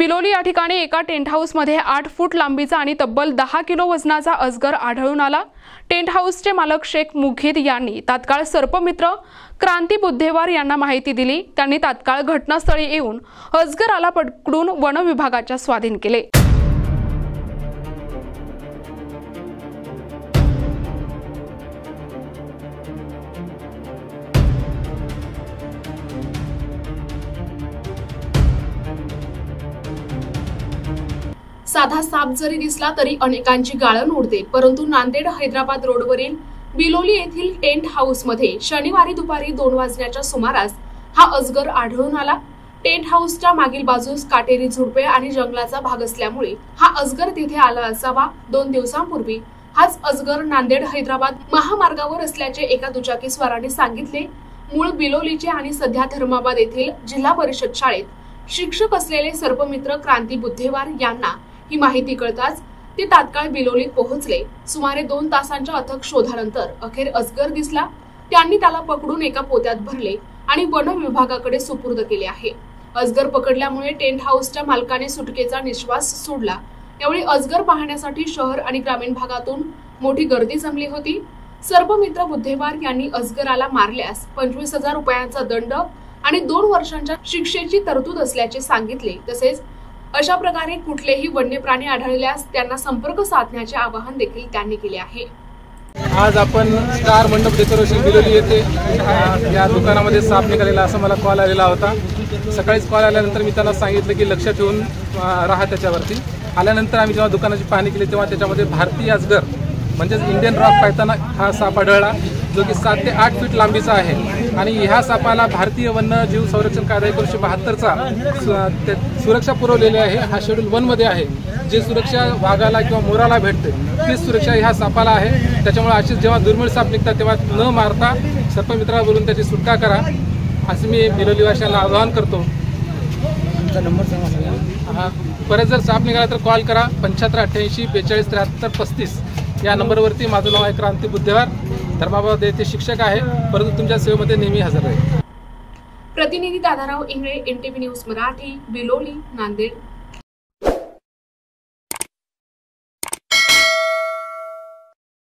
बिलोली या ठिकाणी एका टेंट हाऊसमध्ये 8 फूट लांबीचा आणि तब्बल 10 किलो वजनाचा अजगर आढळून आला। टेंट हाऊसचे मालक शेख मुघीद यांनी तात्काळ सर्पमित्र क्रांती बुद्धेवार यांना माहिती दिली। त्यांनी तात्काळ घटनास्थळी येऊन अजगराला पकडून वन विभागाच्या स्वाधीन केले। साधा साप जरी दिसला तरी अनेकांची गाळण उडते, परंतु नांदेड हैदराबाद रोडवरील बिलोली येथील टेंट हाऊस मध्ये शनिवारी दुपारी 2 वाजण्याच्या सुमारास हा अजगर आढळून आला। टेंट हाऊसच्या मागील बाजूस काटेरी झुडपे आणि जंगलाचा भाग असल्यामुळे हा अजगर तिथे आला असावा। 2 दिवसांपूर्वी हाच अजगर नांदेड हैदराबाद महामार्गावर असल्याचे एका दुचाकीस्वाराने सांगितले। मूळ बिलोलीचे आणि सध्या धर्माबाद येथील जिल्हा परिषद शाळेत शिक्षक असलेले सर्पमित्र क्रांती बुद्धेवार यांना ही माहिती कळताच ते तात्काळ बिलोलीत पोहोचले। सुमारे 2 तासांच्या अथक शोधानंतर अखेर अजगर दिसला। त्यांनी त्याला पकडून एका पोत्यात भरले आणि वन विभागाकडे सुपूर्द केले आहे। अजगर पकडल्यामुळे टेंट हाऊसच्या मालकाने सुटकेचा निश्वास सोडला। यावेळी अजगर पाहण्यासाठी शहर आणि ग्रामीण भागातून मोठी गर्दी जमली होती। सर्पमित्र बुद्धेवार यांनी अजगराला मारल्यास 25,000 रुपयांचा दंड आणि 2 वर्षांच्या शिक्षेची तरतूद असल्याचे सांगितले। तसेच अशा प्रकारे कुठलेही वन्य प्राणी आढळल्यास त्यांना संपर्क साधण्याचे आवाहन देखील त्यांनी केले आहे। आज आपण स्टार मंडप डेकोरेशन बिलोली येथे या दुकानामध्ये साप निघालेला असा मला कॉल आलेला होता। सकाळीच कॉल आल्यानंतर मी त्यांना सांगितलं की लक्ष ठेवून राहा त्याच्यावरती। आल्यानंतर आम्ही जेव्हा दुकानाची पाहणी केली तेव्हा त्याच्यामध्ये भारतीय अजगर म्हणजेच इंडियन रॉक पायथॉन हा साप आढळला, जो की 7 ते 8 फीट लांबीचा आहे। आणि ह्या सापाला भारतीय वन्यजीव संरक्षण कायदा 1972चा सुरक्षा पुरवलेली आहे। हा शेड्यूल 1 मध्ये आहे। जे सुरक्षा वाघाला किंवा मोराला भेटते तीच सुरक्षा ह्या सापाला आहे। त्याच्यामुळे अशीच जेव्हा दुर्मिळ साप निघतात तेव्हा न मारता सर्पमित्राला बोलून त्याची सुटका करा, असं मी बिलोलीवासियांना आवाहन करतो। परत जर साप निघाला तर कॉल करा 7588 42 73 35 या नंबरवरती। माझं नाव आहे क्रांती बुद्धेवार, धर्माबाद येथे शिक्षक आहे, परंतु तुमच्या सेवेमध्ये नेहमी हजर आहे। प्रतिनिधी दादाराव इंगळे, NTV न्यूज मराठी, बिलोली, नांदेड।